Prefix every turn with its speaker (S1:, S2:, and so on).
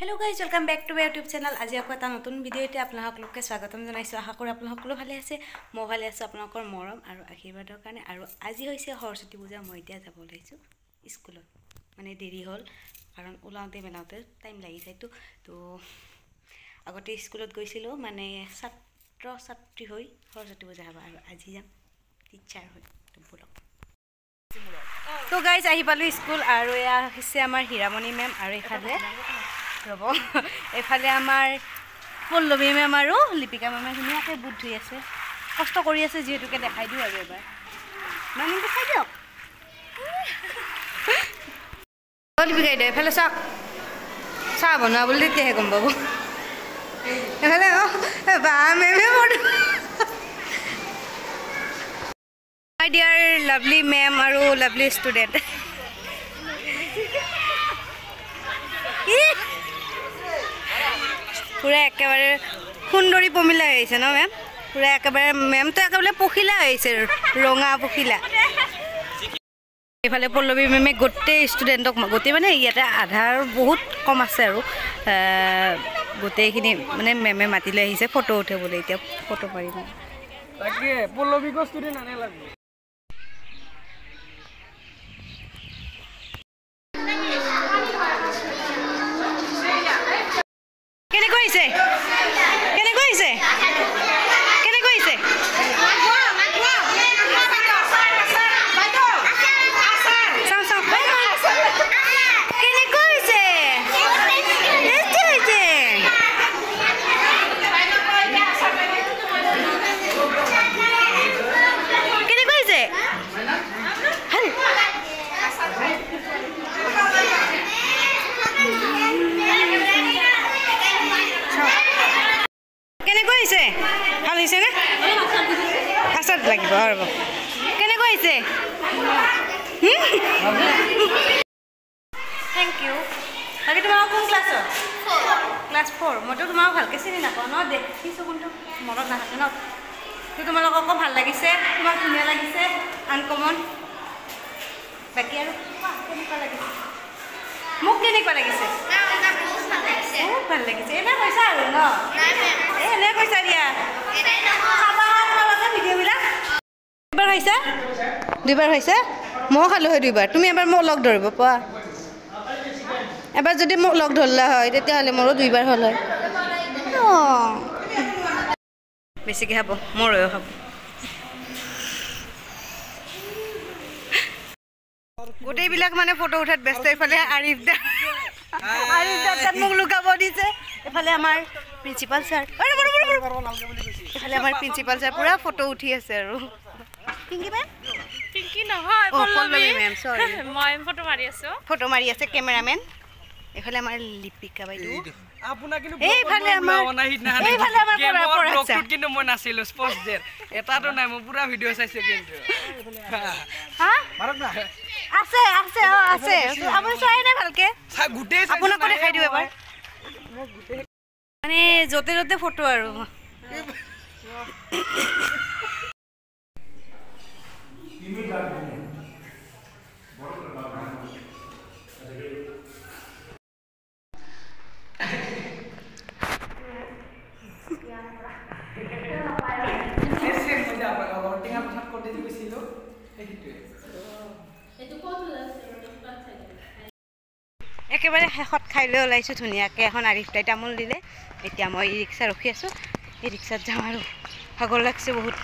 S1: Hello guys, welcome back to my YouTube channel. আজি আকৌ এটা নতুন ভিডিঅ'তে আপোনালোককে স্বাগতম জনাইছো। আশা কৰো আপোনালোক সকলো ভালে আছে। মই ভালে আছো আপোনালোকৰ মৰম আৰু আশীৰ্বাদৰ কাৰণে। আৰু আজি হৈছে সৰস্বতী পূজা। মই এতিয়া যাব লাইছো স্কুলত। মানে দেৰি হ'ল কাৰণ ওলাওতে মেলাওতে টাইম লাগি যায় তো আগতে স্কুলত গৈছিলো মানে ছাত্ৰ ছাত্ৰী হৈ সৰস্বতী পূজা হ'ব আৰু আজি যাম টিচাৰ হৈ তো বলক। তো গাইজ আহি পালো স্কুল আৰু এয়া হৈছে আমাৰ হীৰামণি মেম আৰু এফালে ৰব এফালে আমাৰ পল্লৱী মেম আৰু লিপিকা মেমে ধুনীয়াকৈ বুট ধুই আছে কষ্ট কৰি আছে যিহেতুকে দেখাই দিওঁ আৰু এবাৰ মেম দেখাই দিয়ক লিপিকাই দিয়ক এফালে চাওক চাহ বনোৱা বুলি তেতিয়াহে গম পাব এফালে বা মেমে মাই ডিয়াৰ লাভলি মেম আৰু লাভলি ষ্টুডেণ্ট পুৰা একেবাৰে সুন্দৰী পমিলা হৈছে ন মেম পুৰা একেবাৰে মেমটো একেবাৰে পখিলা হৈছে ৰঙা পখিলা এইফালে পল্লৱী মেমে গোটেই ষ্টুডেণ্টক গোটেই মানে ইয়াতে আধাৰ বহুত কম আছে আৰু গোটেইখিনি মানে মেমে মাতি লৈ আহিছে ফটো উঠিবলৈ এতিয়া ফটো মাৰিম
S2: তাকে পল্লৱীক ষ্টুডেণ্ট আনে লাগে
S1: কেনেকৈ হৈছে কেনেকৈ হৈছে কেনেকৈ হৈছে ভাল হৈছে নে আচাৰ লাগিব আৰু কেনেকৈ হৈছে থেংক ইউ বাকী তোমাৰ কোন ক্লাছৰ ক্লাছ 4 মইতো তোমাক ভালকৈ চিনি নাপাওঁ ন দেখিছোঁ কিন্তু মনত নাথাকে ন তো তোমালোককো ভাল লাগিছে তোমাক ধুনীয়া লাগিছে আনকমন বাকী আৰু কেনেকুৱা লাগিছে মোক কেনেকুৱা লাগিছে বহুত ভাল লাগিছে এনে কৈছা আৰু ন এনে কৈছা দিয়া ভিডিঅ'বিলাক এবাৰ হৈছে দুইবাৰ হৈছে ময়ো খালোঁ হয় দুইবাৰ তুমি এবাৰ মোক লগ ধৰিব পোৱা এবাৰ যদি মোক লগ ধৰিলা হয় তেতিয়াহ'লে মোৰো দুইবাৰ হ'ল হয় অঁ বেছিকৈ খাব ময়ো খাব গোটেইবিলাক মানে ফটো উঠাত ব্যস্ত এইফালে আৰিফ দা মোক লুকাব দিছে এফালে আমাৰ প্ৰিন্সিপাল ছাৰ এফালে আমাৰ প্ৰিন্সিপাল ছাৰ পুৰা ফটো উঠি আছে আৰু পিংকি মেম
S3: পিংকি নহয়
S1: পল্লৱী মেম সৰি
S3: মই ফটো মাৰি আছে
S1: কেমেৰামেন এফালে আমাৰ লিপিকা বাইদেউ
S2: আপোনাক কিন্তু
S1: এইফালে আমাৰ
S2: ব্লগটোত কিন্তু মই নাছিলোঁ স্পষ্ট ডেট এটাতো নাই মই পুৰা ভিডিঅ' চাইছোঁ কিন্তু
S1: আছে আছে আছে আপুনি চাই নাই ভালকে
S2: গোটেই
S1: আপোনাকো দেখাই দিওঁ এবাৰ মানে য'তে য'তে ফটো আৰু একেবাৰে শেষত খাই লৈ ওলাইছোঁ ধুনীয়াকৈ এখন আৰিফ দাই তামোল দিলে এতিয়া মই ই ৰিক্সা ৰখি আছোঁ এই ৰিক্সাত যাম আৰু ভাগৰ লাগছে বহুত